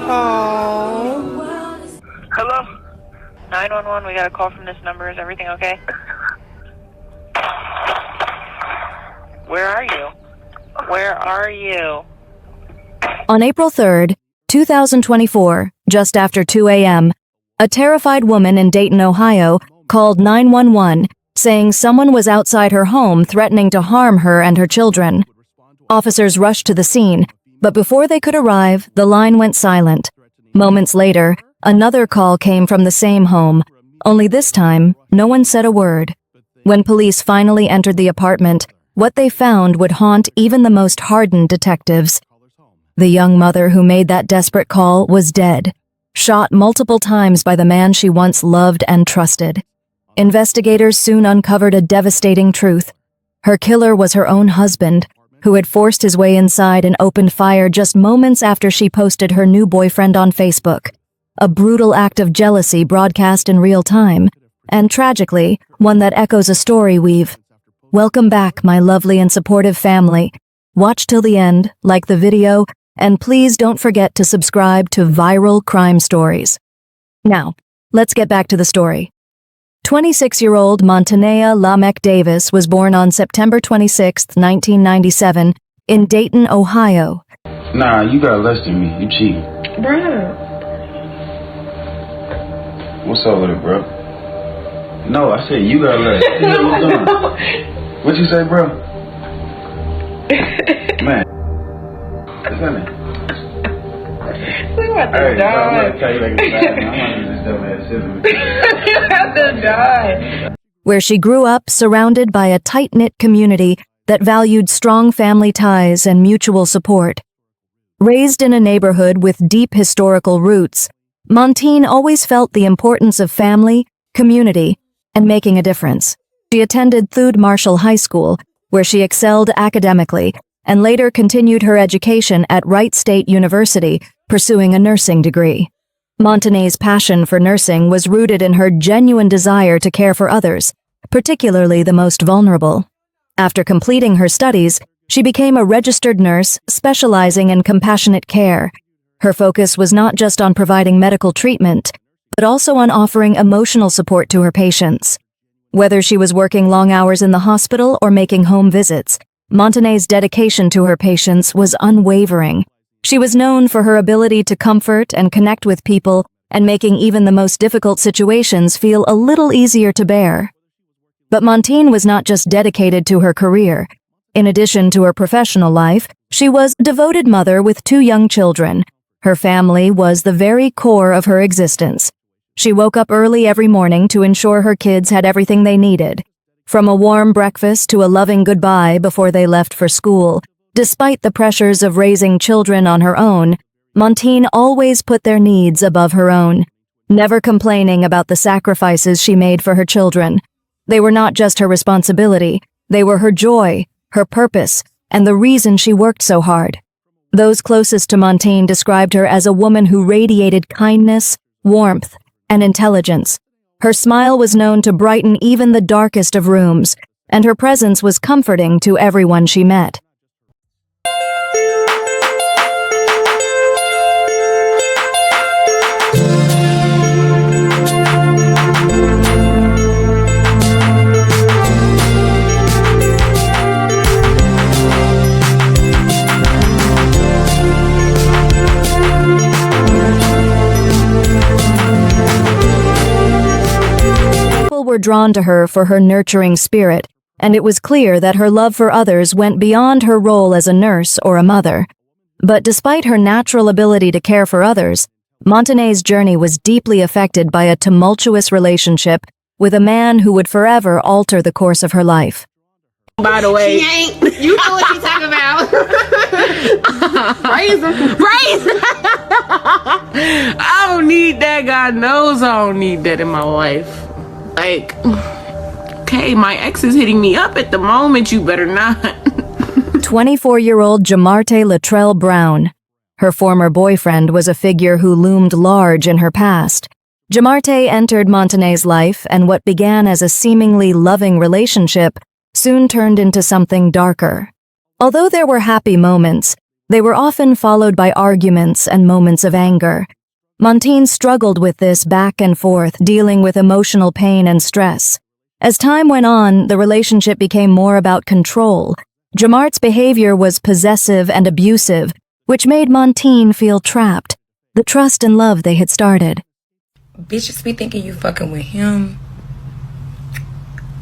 Oh. Hello? 911, we got a call from this number. Is everything okay? Where are you? Where are you? On April 3rd, 2024, just after 2 a.m., a terrified woman in Dayton, Ohio, called 911, saying someone was outside her home threatening to harm her and her children. Officers rushed to the scene, but before they could arrive, the line went silent. Moments later, another call came from the same home, only this time, no one said a word. When police finally entered the apartment, what they found would haunt even the most hardened detectives. The young mother who made that desperate call was dead, shot multiple times by the man she once loved and trusted. Investigators soon uncovered a devastating truth. Her killer was her own husband, who had forced his way inside and opened fire just moments after she posted her new boyfriend on Facebook. A brutal act of jealousy broadcast in real time, and tragically, one that echoes a story we've. Welcome back, my lovely and supportive family. Watch till the end, like the video, and please don't forget to subscribe to Viral Crime Stories. Now, let's get back to the story. 26-year-old Montanea Lamech Davis was born on September 26, 1997, in Dayton, Ohio. Nah, you got less than me. You cheating. Bruh. What's up with it, bro? No, I said you got less. What you say, bro? Man. What's that? We about to Hey, die. I'm gonna tell you like it's bad, man. I'm gonna do this dumbass shit. We about to die. Where she grew up surrounded by a tight-knit community that valued strong family ties and mutual support. Raised in a neighborhood with deep historical roots, Montine always felt the importance of family, community, and making a difference. She attended Thud Marshall High School, where she excelled academically, and later continued her education at Wright State University, pursuing a nursing degree. Montane's passion for nursing was rooted in her genuine desire to care for others, particularly the most vulnerable. After completing her studies, she became a registered nurse specializing in compassionate care. Her focus was not just on providing medical treatment, but also on offering emotional support to her patients. Whether she was working long hours in the hospital or making home visits, Montane's dedication to her patients was unwavering. She was known for her ability to comfort and connect with people and making even the most difficult situations feel a little easier to bear. But Montine was not just dedicated to her career. In addition to her professional life, she was a devoted mother with 2 young children. Her family was the very core of her existence. She woke up early every morning to ensure her kids had everything they needed. From a warm breakfast to a loving goodbye before they left for school, despite the pressures of raising children on her own, Montine always put their needs above her own, never complaining about the sacrifices she made for her children. They were not just her responsibility, they were her joy, her purpose, and the reason she worked so hard. Those closest to Montine described her as a woman who radiated kindness, warmth, and intelligence. Her smile was known to brighten even the darkest of rooms, and her presence was comforting to everyone she met. Were drawn to her for her nurturing spirit, and it was clear that her love for others went beyond her role as a nurse or a mother. But despite her natural ability to care for others, Montane's journey was deeply affected by a tumultuous relationship with a man who would forever alter the course of her life. By the way, She ain't. You know what she's talking about. praise him. Praise. I don't need that. God knows I don't need that in my life. Like, okay, my ex is hitting me up at the moment, you better not. 24-year-old Jamarte Latrell Brown. Her former boyfriend was a figure who loomed large in her past. Jamarte entered Montane's life, and what began as a seemingly loving relationship soon turned into something darker. Although there were happy moments, They were often followed by arguments and moments of anger. Montine struggled with this back and forth, dealing with emotional pain and stress. As time went on, the relationship became more about control. Jamart's behavior was possessive and abusive, which made Montine feel trapped. The trust and love they had started. Bitches be thinking you fucking with him.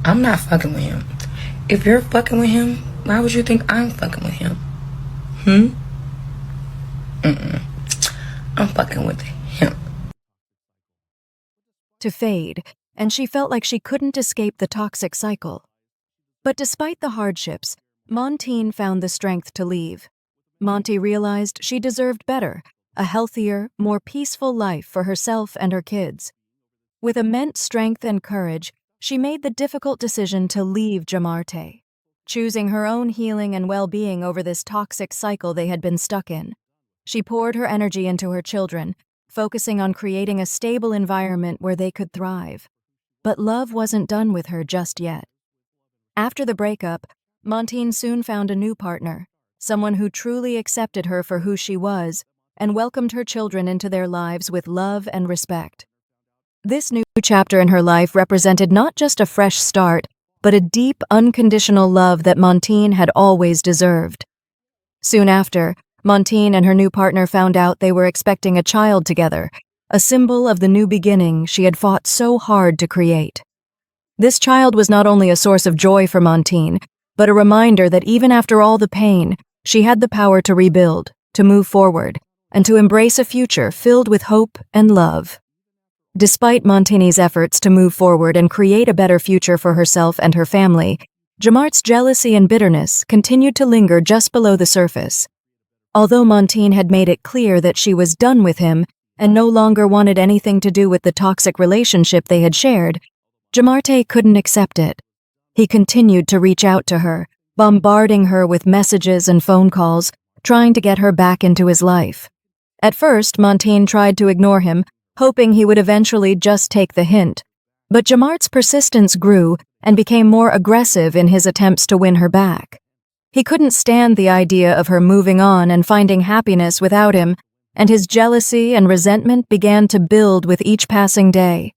I'm not fucking with him. If you're fucking with him, why would you think I'm fucking with him? I'm fucking with him. To fade, and she felt like she couldn't escape the toxic cycle. But despite the hardships, Montine found the strength to leave. Monty realized she deserved better, a healthier, more peaceful life for herself and her kids. With immense strength and courage, she made the difficult decision to leave Jamarte, choosing her own healing and well-being over this toxic cycle they had been stuck in. She poured her energy into her children, focusing on creating a stable environment where they could thrive. But love wasn't done with her just yet. After the breakup, Montine soon found a new partner, someone who truly accepted her for who she was and welcomed her children into their lives with love and respect. This new chapter in her life represented not just a fresh start, but a deep, unconditional love that Montine had always deserved. Soon after, Montine and her new partner found out they were expecting a child together, a symbol of the new beginning she had fought so hard to create. This child was not only a source of joy for Montine, but a reminder that even after all the pain, she had the power to rebuild, to move forward, and to embrace a future filled with hope and love. Despite Montine's efforts to move forward and create a better future for herself and her family, Jamart's jealousy and bitterness continued to linger just below the surface. Although Montine had made it clear that she was done with him and no longer wanted anything to do with the toxic relationship they had shared, Jamarte couldn't accept it. He continued to reach out to her, bombarding her with messages and phone calls, trying to get her back into his life. At first, Montine tried to ignore him, hoping he would eventually just take the hint. But Jamart's persistence grew and became more aggressive in his attempts to win her back. He couldn't stand the idea of her moving on and finding happiness without him, and his jealousy and resentment began to build with each passing day.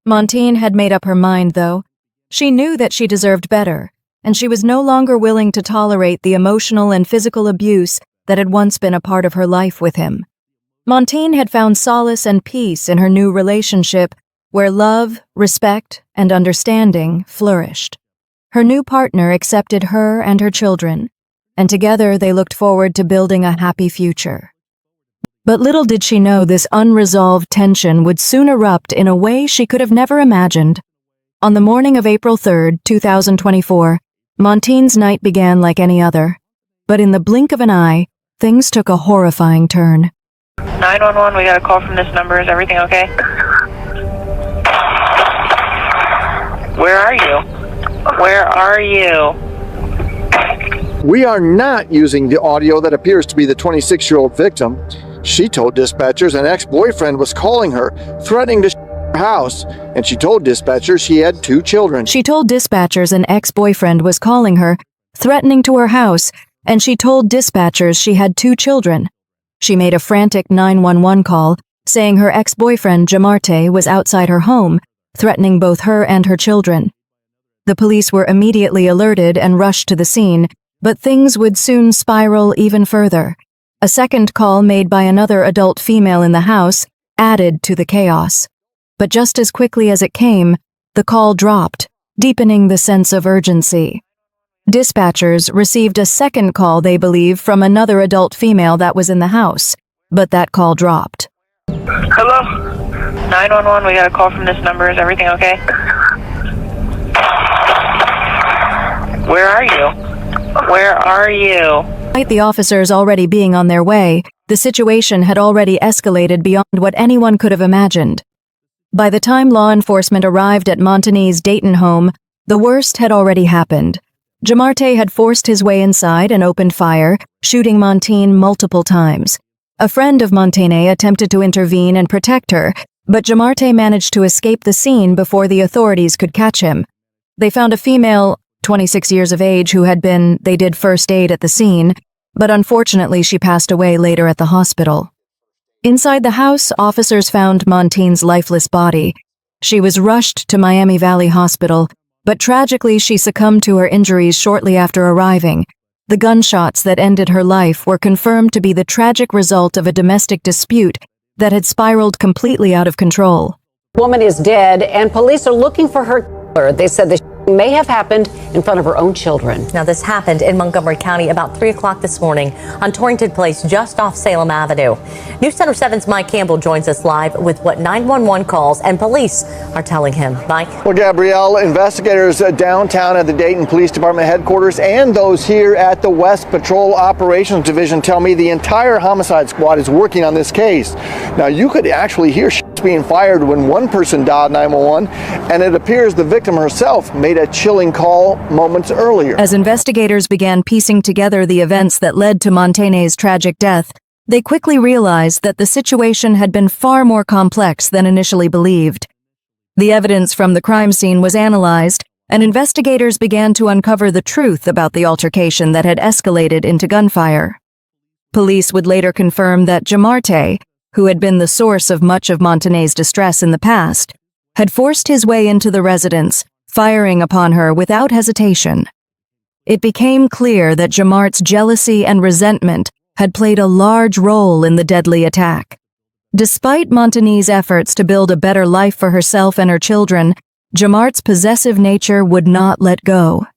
Montine had made up her mind, though. She knew that she deserved better, and she was no longer willing to tolerate the emotional and physical abuse that had once been a part of her life with him. Montine had found solace and peace in her new relationship, where love, respect, and understanding flourished. Her new partner accepted her and her children, and together they looked forward to building a happy future. But little did she know this unresolved tension would soon erupt in a way she could have never imagined. On the morning of April 3, 2024, Montine's night began like any other. But in the blink of an eye, things took a horrifying turn. 911, we got a call from this number. Is everything okay? Where are you? Where are you? We are not using the audio that appears to be the 26-year-old victim. She told dispatchers an ex-boyfriend was calling her, threatening to her house, and she told dispatchers she had 2 children. She told dispatchers an ex-boyfriend was calling her, threatening to her house, and she told dispatchers she had 2 children. She made a frantic 911 call, saying her ex-boyfriend Jamarte was outside her home, threatening both her and her children. The police were immediately alerted and rushed to the scene, but things would soon spiral even further. A second call made by another adult female in the house added to the chaos. But just as quickly as it came, the call dropped, deepening the sense of urgency. Dispatchers received a second call, they believe, from another adult female that was in the house, but that call dropped. Hello? 911, we got a call from this number. Is everything okay? Where are you? Where are you? Despite the officers already being on their way, the situation had already escalated beyond what anyone could have imagined. By the time law enforcement arrived at Montine's Dayton home, the worst had already happened. Jamarte had forced his way inside and opened fire, shooting Montine multiple times. A friend of Montine attempted to intervene and protect her, but Jamarte managed to escape the scene before the authorities could catch him. They found a female, 26 years of age, who had been, they did first aid at the scene, but unfortunately she passed away later at the hospital. Inside the house, officers found Montine's lifeless body. She was rushed to Miami Valley Hospital, but tragically she succumbed to her injuries shortly after arriving. The gunshots that ended her life were confirmed to be the tragic result of a domestic dispute that had spiraled completely out of control. Woman is dead, and police are looking for her killer. They said the may have happened in front of her own children. Now, this happened in Montgomery County about 3 o'clock this morning on Torrington Place, just off Salem Avenue. News Center 7's Mike Campbell joins us live with what 911 calls and police are telling him. Mike? Well, Gabrielle, investigators downtown at the Dayton Police Department headquarters and those here at the West Patrol Operations Division tell me the entire homicide squad is working on this case. Now, you could actually hear shots being fired when one person dialed 911, and it appears the victim herself made a chilling call moments earlier. As investigators began piecing together the events that led to Montane's tragic death, they quickly realized that the situation had been far more complex than initially believed. The evidence from the crime scene was analyzed, and investigators began to uncover the truth about the altercation that had escalated into gunfire. Police would later confirm that Jamarte, who had been the source of much of Montane's distress in the past, had forced his way into the residence, firing upon her without hesitation. It became clear that Jamart's jealousy and resentment had played a large role in the deadly attack. Despite Montane's efforts to build a better life for herself and her children, Jamart's possessive nature would not let go.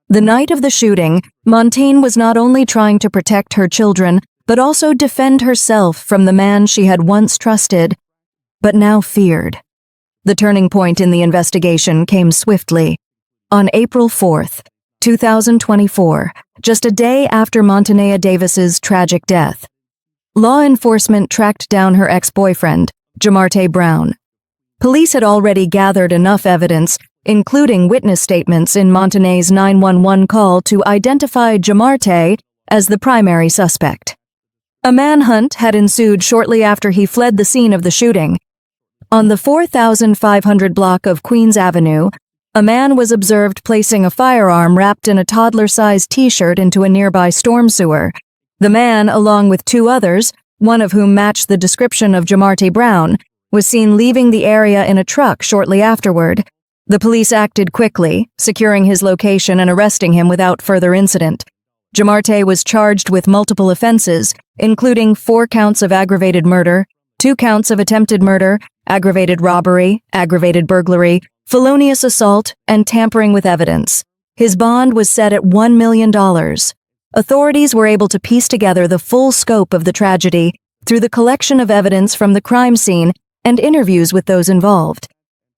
The night of the shooting, Montane was not only trying to protect her children, but also defend herself from the man she had once trusted, but now feared. The turning point in the investigation came swiftly. On April 4th, 2024, just a day after Montanea Davis's tragic death, law enforcement tracked down her ex-boyfriend, Jamarte Brown. Police had already gathered enough evidence, including witness statements in Montane's 911 call, to identify Jamarte as the primary suspect. A manhunt had ensued shortly after he fled the scene of the shooting. On the 4,500 block of Queens Avenue, a man was observed placing a firearm wrapped in a toddler-sized t-shirt into a nearby storm sewer. The man, along with 2 others, one of whom matched the description of Jamarte Brown, was seen leaving the area in a truck shortly afterward. The police acted quickly, securing his location and arresting him without further incident. Jamarte was charged with multiple offenses, including 4 counts of aggravated murder, 2 counts of attempted murder, aggravated robbery, aggravated burglary, felonious assault, and tampering with evidence. His bond was set at $1 million. Authorities were able to piece together the full scope of the tragedy through the collection of evidence from the crime scene and interviews with those involved.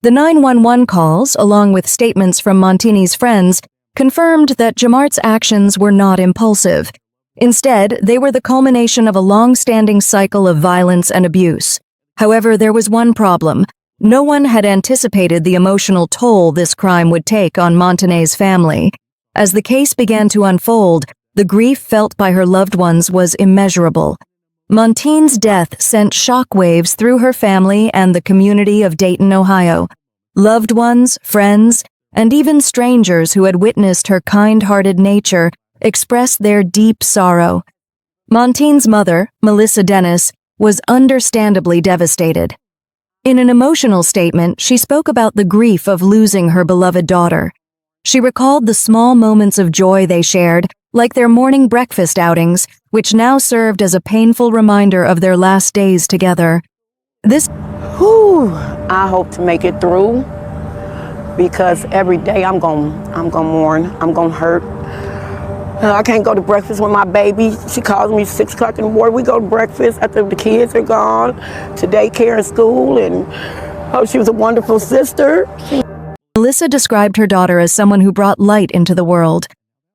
The 911 calls, along with statements from Montane's friends, confirmed that Jamart's actions were not impulsive. Instead, they were the culmination of a long-standing cycle of violence and abuse. However, there was one problem. No one had anticipated the emotional toll this crime would take on Montane's family. As the case began to unfold, the grief felt by her loved ones was immeasurable. Montane's death sent shockwaves through her family and the community of Dayton, Ohio. Loved ones, friends, and even strangers who had witnessed her kind-hearted nature expressed their deep sorrow. Montane's mother, Melissa Dennis, was understandably devastated. In an emotional statement, she spoke about the grief of losing her beloved daughter. She recalled the small moments of joy they shared, like their morning breakfast outings, which now served as a painful reminder of their last days together. I hope to make it through, because every day I'm gonna mourn, I'm gonna hurt. I can't go to breakfast with my baby. She calls me 6 o'clock in the morning. We go to breakfast after the kids are gone, to daycare and school, and she was a wonderful sister. Melissa described her daughter as someone who brought light into the world,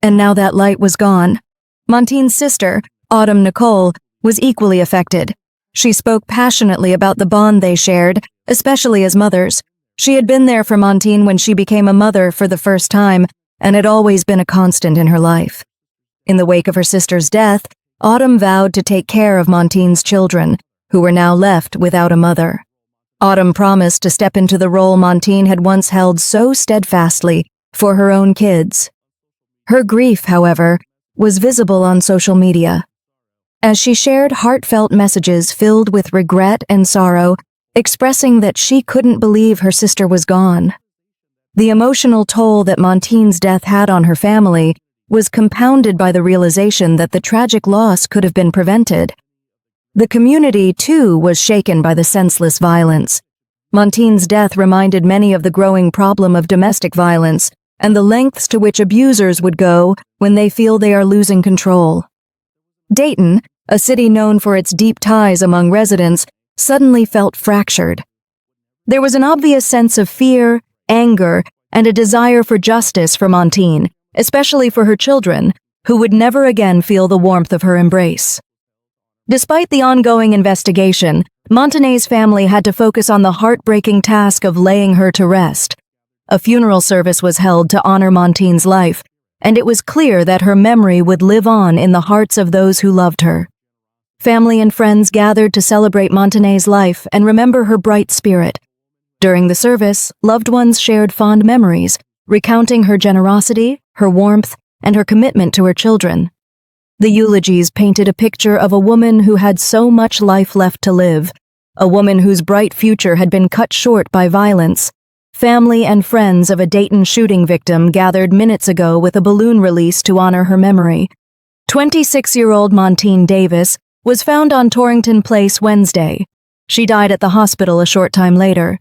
and now that light was gone. Montane's sister, Autumn Nicole, was equally affected. She spoke passionately about the bond they shared, especially as mothers. She had been there for Montane when she became a mother for the first time, and had always been a constant in her life. In the wake of her sister's death, Autumn vowed to take care of Montane's children, who were now left without a mother. Autumn promised to step into the role Montane had once held so steadfastly for her own kids. Her grief, however, was visible on social media. As she shared heartfelt messages filled with regret and sorrow, expressing that she couldn't believe her sister was gone. The emotional toll that Montine's death had on her family was compounded by the realization that the tragic loss could have been prevented. The community, too, was shaken by the senseless violence. Montine's death reminded many of the growing problem of domestic violence and the lengths to which abusers would go when they feel they are losing control. Dayton, a city known for its deep ties among residents, suddenly felt fractured. There was an obvious sense of fear, anger, and a desire for justice for Montine, especially for her children, who would never again feel the warmth of her embrace. Despite the ongoing investigation, Montane's family had to focus on the heartbreaking task of laying her to rest. A funeral service was held to honor Montine's life, and it was clear that her memory would live on in the hearts of those who loved her. Family and friends gathered to celebrate Montane's life and remember her bright spirit. During the service, loved ones shared fond memories, recounting her generosity, her warmth, and her commitment to her children. The eulogies painted a picture of a woman who had so much life left to live, a woman whose bright future had been cut short by violence. Family and friends of a Dayton shooting victim gathered minutes ago with a balloon release to honor her memory. 26-year-old Montine Davis was found on Torrington Place Wednesday. She died at the hospital a short time later.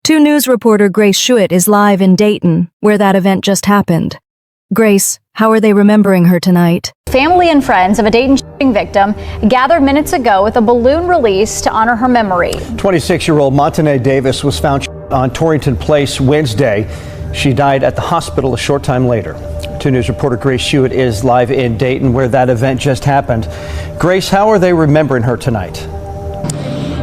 2 News reporter Grace Schuett is live in Dayton, where that event just happened. Grace, how are they remembering her tonight? Family and friends of a Dayton shooting victim gathered minutes ago with a balloon release to honor her memory. 26-year-old Montine Davis was found on Torrington Place Wednesday. She died at the hospital a short time later. 2 News reporter Grace Schuett is live in Dayton, where that event just happened. Grace, how are they remembering her tonight?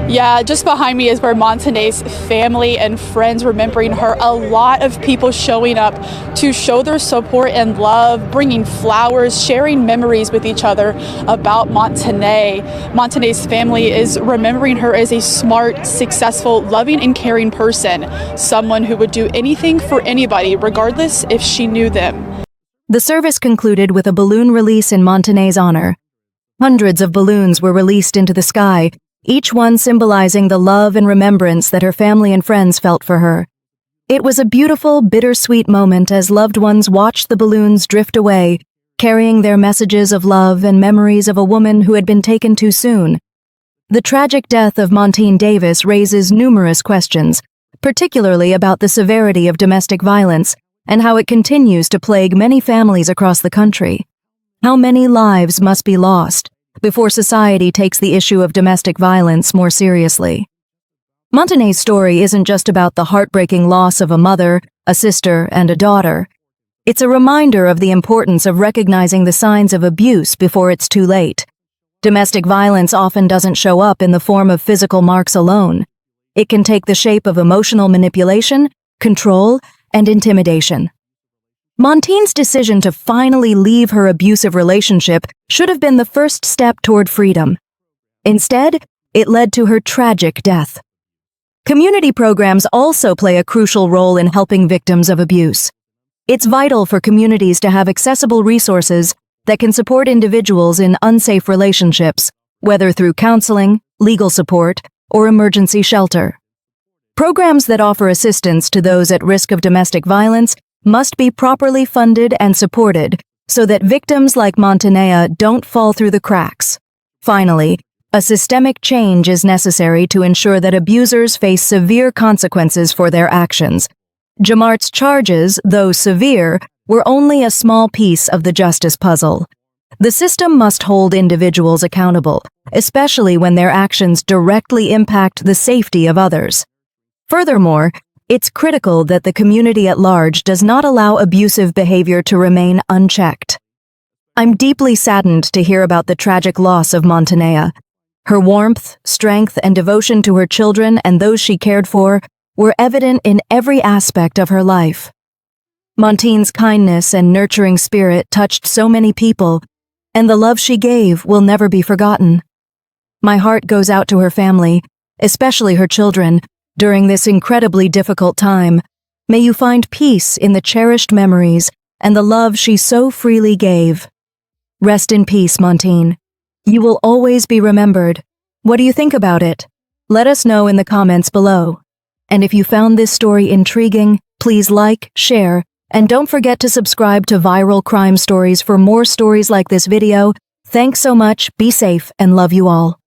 Yeah, just behind me is where Montane's family and friends remembering her. A lot of people showing up to show their support and love, bringing flowers, sharing memories with each other about Montane. Montane's family is remembering her as a smart, successful, loving, and caring person, someone who would do anything for anybody, regardless if she knew them. The service concluded with a balloon release in Montane's honor. Hundreds of balloons were released into the sky, each one symbolizing the love and remembrance that her family and friends felt for her. It was a beautiful, bittersweet moment as loved ones watched the balloons drift away, carrying their messages of love and memories of a woman who had been taken too soon. The tragic death of Montine Davis raises numerous questions, particularly about the severity of domestic violence and how it continues to plague many families across the country. How many lives must be lost before society takes the issue of domestic violence more seriously? Montane's story isn't just about the heartbreaking loss of a mother, a sister, and a daughter. It's a reminder of the importance of recognizing the signs of abuse before it's too late. Domestic violence often doesn't show up in the form of physical marks alone. It can take the shape of emotional manipulation, control, and intimidation. Montine's decision to finally leave her abusive relationship should have been the first step toward freedom. Instead, it led to her tragic death. Community programs also play a crucial role in helping victims of abuse. It's vital for communities to have accessible resources that can support individuals in unsafe relationships, whether through counseling, legal support, or emergency shelter. Programs that offer assistance to those at risk of domestic violence must be properly funded and supported so that victims like Montane don't fall through the cracks. Finally, a systemic change is necessary to ensure that abusers face severe consequences for their actions. Jamart's charges, though severe, were only a small piece of the justice puzzle. The system must hold individuals accountable, especially when their actions directly impact the safety of others. Furthermore, it's critical that the community at large does not allow abusive behavior to remain unchecked. I'm deeply saddened to hear about the tragic loss of Montane. Her warmth, strength, and devotion to her children and those she cared for were evident in every aspect of her life. Montine's kindness and nurturing spirit touched so many people, and the love she gave will never be forgotten. My heart goes out to her family, especially her children, during this incredibly difficult time. May you find peace in the cherished memories and the love she so freely gave. Rest in peace, Montine. You will always be remembered. What do you think about it? Let us know in the comments below. And if you found this story intriguing, please like, share, and don't forget to subscribe to Viral Crime Stories for more stories like this video. Thanks so much, be safe, and love you all.